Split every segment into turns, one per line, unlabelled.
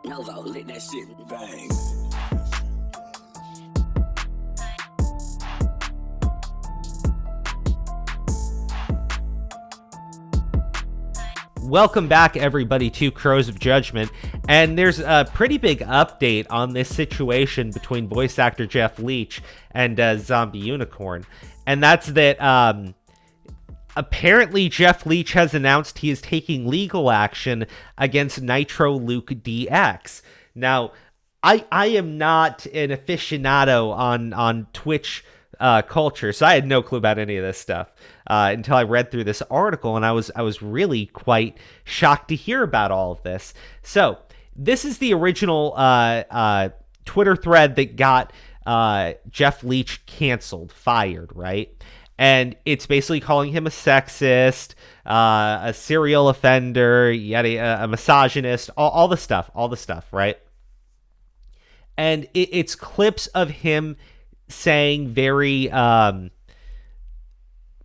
Novo lit that shit bang.
Welcome back, everybody, to Crows of Judgment, and there's a pretty big update on this situation between voice actor Jeff Leach and ZombiUnicorn, and that's that apparently Jeff Leach has announced he is taking legal action against NitroLukeDX. Now, I am not an aficionado on Twitch culture, so I had no clue about any of this stuff until I read through this article, and I was really quite shocked to hear about all of this. So this is the original Twitter thread that got Jeff Leach fired, right? And it's basically calling him a sexist, a serial offender, a misogynist, all the stuff, right? And it's clips of him saying very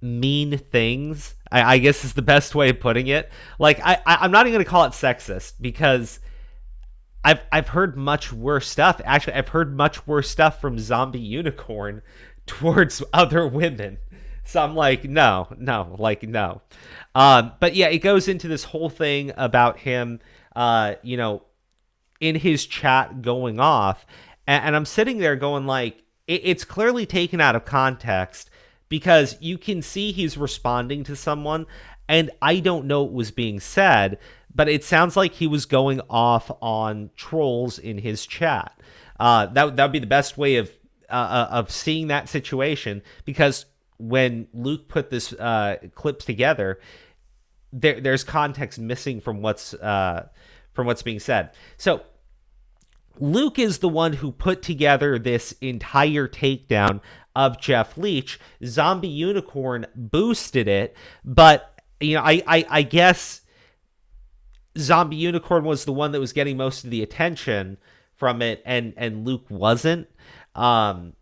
mean things, I guess is the best way of putting it. Like, I'm not even going to call it sexist, because I've heard much worse stuff. Actually, I've heard much worse stuff from ZombiUnicorn towards other women. So I'm like, no. But yeah, it goes into this whole thing about him, in his chat going off. And I'm sitting there going like, it's clearly taken out of context, because you can see he's responding to someone, and I don't know what was being said, but it sounds like he was going off on trolls in his chat. That would be the best way of seeing that situation, because when Luke put this clips together, there's context missing from what's being said. So Luke is the one who put together this entire takedown of Jeff Leach. ZombiUnicorn boosted it, but I guess ZombiUnicorn was the one that was getting most of the attention from it, and Luke wasn't. But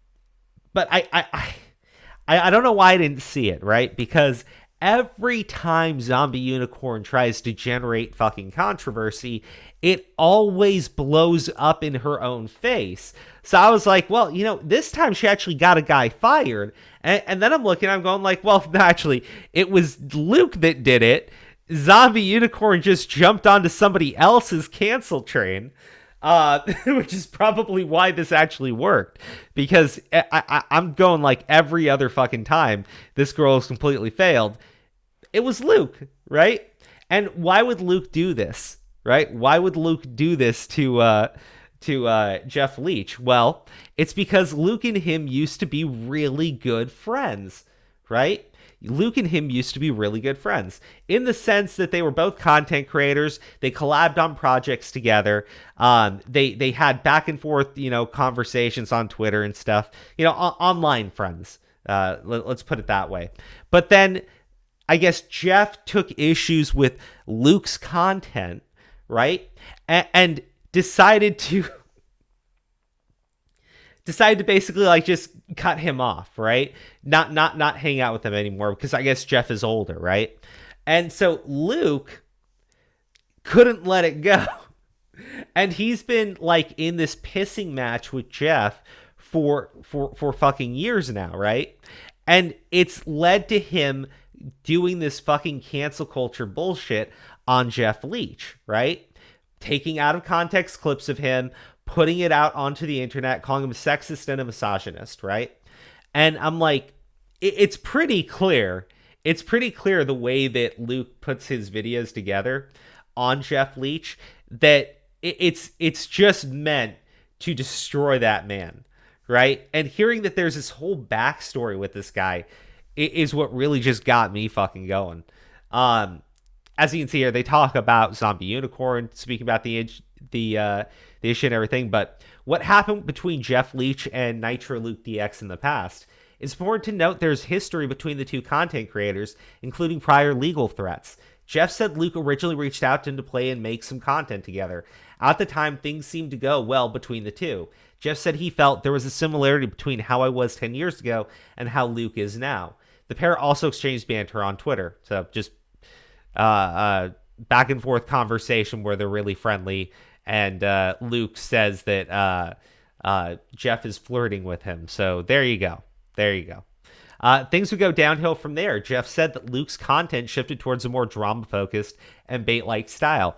I don't know why I didn't see it, right? Because every time ZombiUnicorn tries to generate fucking controversy, it always blows up in her own face. So I was like, well, this time she actually got a guy fired. And then I'm going like, well, no, actually, it was Luke that did it. ZombiUnicorn just jumped onto somebody else's cancel train, which is probably why this actually worked. Because I'm going like every other fucking time this girl has completely failed, it was Luke, right? And why would Luke do this? Right? Why would Luke do this to Jeff Leach? Well, it's because Luke and him used to be really good friends, right? Luke and him used to be really good friends in the sense that they were both content creators. They collabed on projects together. They had back and forth, conversations on Twitter and stuff, online friends. Let's put it that way. But then I guess Jeff took issues with Luke's content, right? And decided to basically like just cut him off, right? Not hang out with him anymore, because I guess Jeff is older, right? And so Luke couldn't let it go. And he's been like in this pissing match with Jeff for fucking years now, right? And it's led to him doing this fucking cancel culture bullshit on Jeff Leach, right? Taking out of context clips of him, putting it out onto the internet, calling him a sexist and a misogynist, right? And I'm like, it's pretty clear. It's pretty clear the way that Luke puts his videos together on Jeff Leach, that it's just meant to destroy that man, right? And hearing that there's this whole backstory with this guy is what really just got me fucking going. As you can see here, they talk about ZombiUnicorn, speaking about the issue and everything. But what happened between Jeff Leach and NitroLukeDX in the past? It's important to note there's history between the two content creators, including prior legal threats. Jeff said Luke originally reached out to him to play and make some content together. At the time, things seemed to go well between the two. Jeff said he felt there was a similarity between how I was 10 years ago and how Luke is now. The pair also exchanged banter on Twitter. So just back and forth conversation where they're really friendly and Luke says that Jeff is flirting with him. So there you go. Things would go downhill from there. Jeff said that Luke's content shifted towards a more drama-focused and bait-like style,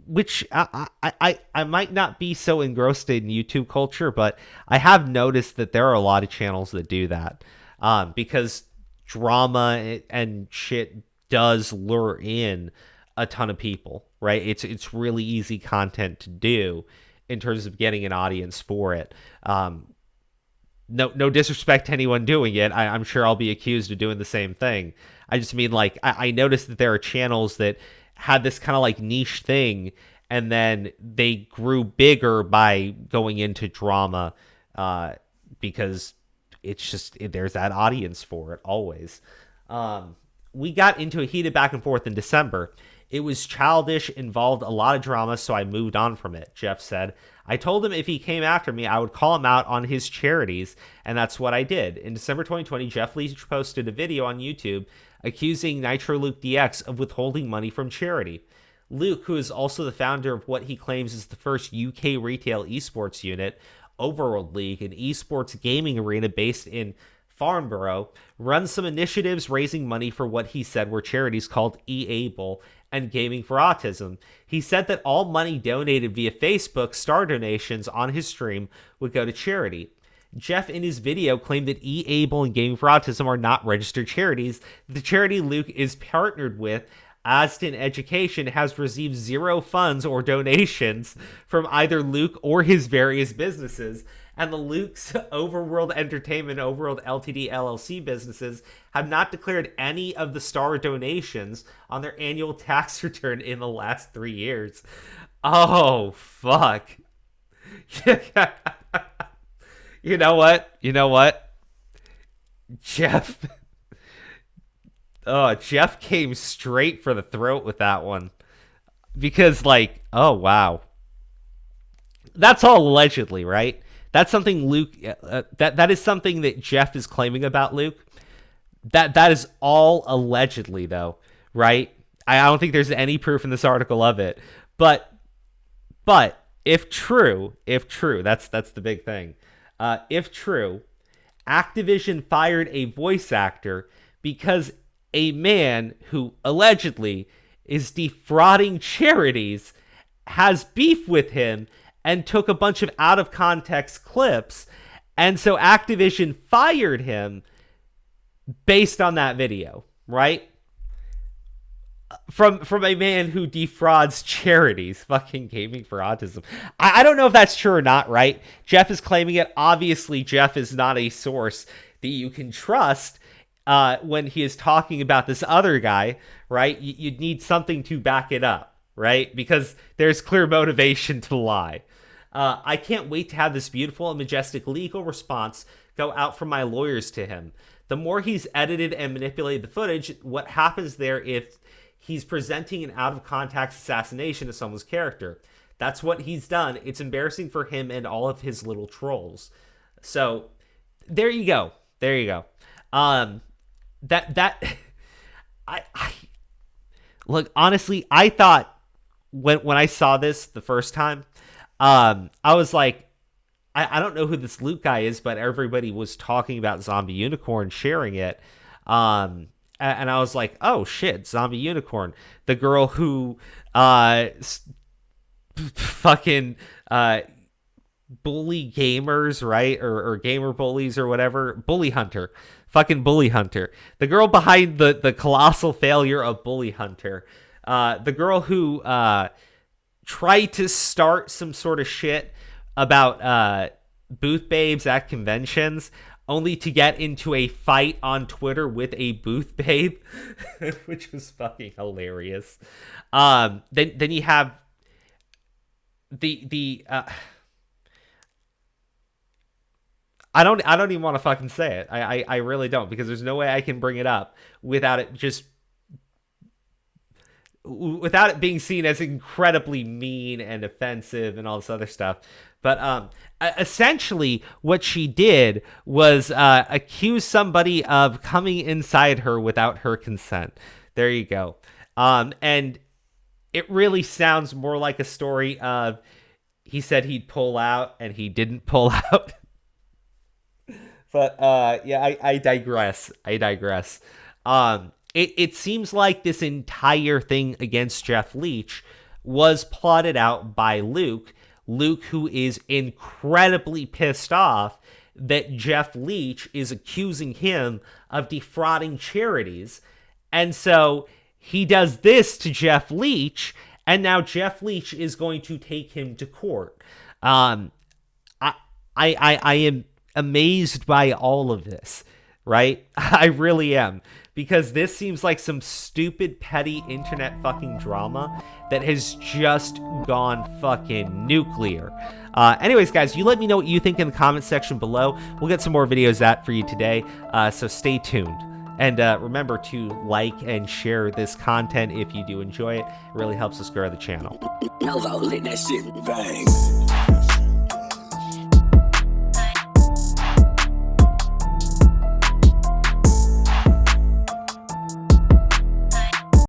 which I might not be so engrossed in YouTube culture, but I have noticed that there are a lot of channels that do that, because drama and shit does lure in a ton of people, right? It's really easy content to do in terms of getting an audience for it. No disrespect to anyone doing it. I'm sure I'll be accused of doing the same thing. I just mean, like, I noticed that there are channels that had this kind of like niche thing, and then they grew bigger by going into drama, because it's just, there's that audience for it always. We got into a heated back and forth in December. It was childish, involved a lot of drama, so I moved on from it, Jeff said. I told him if he came after me, I would call him out on his charities, and that's what I did. In December 2020, Jeff Leach posted a video on YouTube accusing NitroLukeDX of withholding money from charity. Luke, who is also the founder of what he claims is the first UK retail esports unit, Overworld League, an esports gaming arena based in Farnborough, runs some initiatives raising money for what he said were charities called E-Able and Gaming for Autism. He said that all money donated via Facebook star donations on his stream would go to charity. Jeff, in his video, claimed that E-Able and Gaming for Autism are not registered charities. The charity Luke is partnered with, Aston Education, has received zero funds or donations from either Luke or his various businesses, and the Luke's Overworld Entertainment, Overworld Ltd LLC businesses have not declared any of the star donations on their annual tax return in the last 3 years. Oh, fuck. You know what? Jeff came straight for the throat with that one. Because, like, oh, wow. That's all allegedly, right? That's something Luke, that is something that Jeff is claiming about Luke. That is all allegedly, though, right? I don't think there's any proof in this article of it. But if true, that's the big thing. If true, Activision fired a voice actor because a man who allegedly is defrauding charities has beef with him and took a bunch of out-of-context clips, and so Activision fired him based on that video, right? From a man who defrauds charities, fucking Gaming for Autism. I don't know if that's true or not, right? Jeff is claiming it. Obviously, Jeff is not a source that you can trust when he is talking about this other guy, right? You'd need something to back it up, right? Because there's clear motivation to lie. I can't wait to have this beautiful and majestic legal response go out from my lawyers to him. The more he's edited and manipulated the footage, what happens there if he's presenting an out-of-context assassination of someone's character? That's what he's done. It's embarrassing for him and all of his little trolls. So, there you go. I look, honestly, I thought when I saw this the first time, I was like, I don't know who this Luke guy is, but everybody was talking about ZombiUnicorn sharing it. And I was like, oh shit, ZombiUnicorn, the girl who fucking bully gamers, right? Or gamer bullies or whatever. Bully Hunter. Fucking Bully Hunter. The girl behind the colossal failure of Bully Hunter. The girl who tried to start some sort of shit about booth babes at conventions, only to get into a fight on Twitter with a booth babe, which was fucking hilarious. Then you have the I don't even want to fucking say it. I really don't, because there's no way I can bring it up without it being seen as incredibly mean and offensive and all this other stuff. But essentially what she did was accuse somebody of coming inside her without her consent. There you go. And it really sounds more like a story of he said he'd pull out and he didn't pull out. But yeah, I digress. It seems like this entire thing against Jeff Leach was plotted out by Luke, who is incredibly pissed off that Jeff Leach is accusing him of defrauding charities. And so he does this to Jeff Leach, and now Jeff Leach is going to take him to court. I am amazed by all of this, right? I really am. Because this seems like some stupid, petty internet fucking drama that has just gone fucking nuclear. Anyways, guys, you let me know what you think in the comment section below. We'll get some more videos out for you today, so stay tuned. And remember to like and share this content if you do enjoy it. It really helps us grow the channel.
Let that shit bang.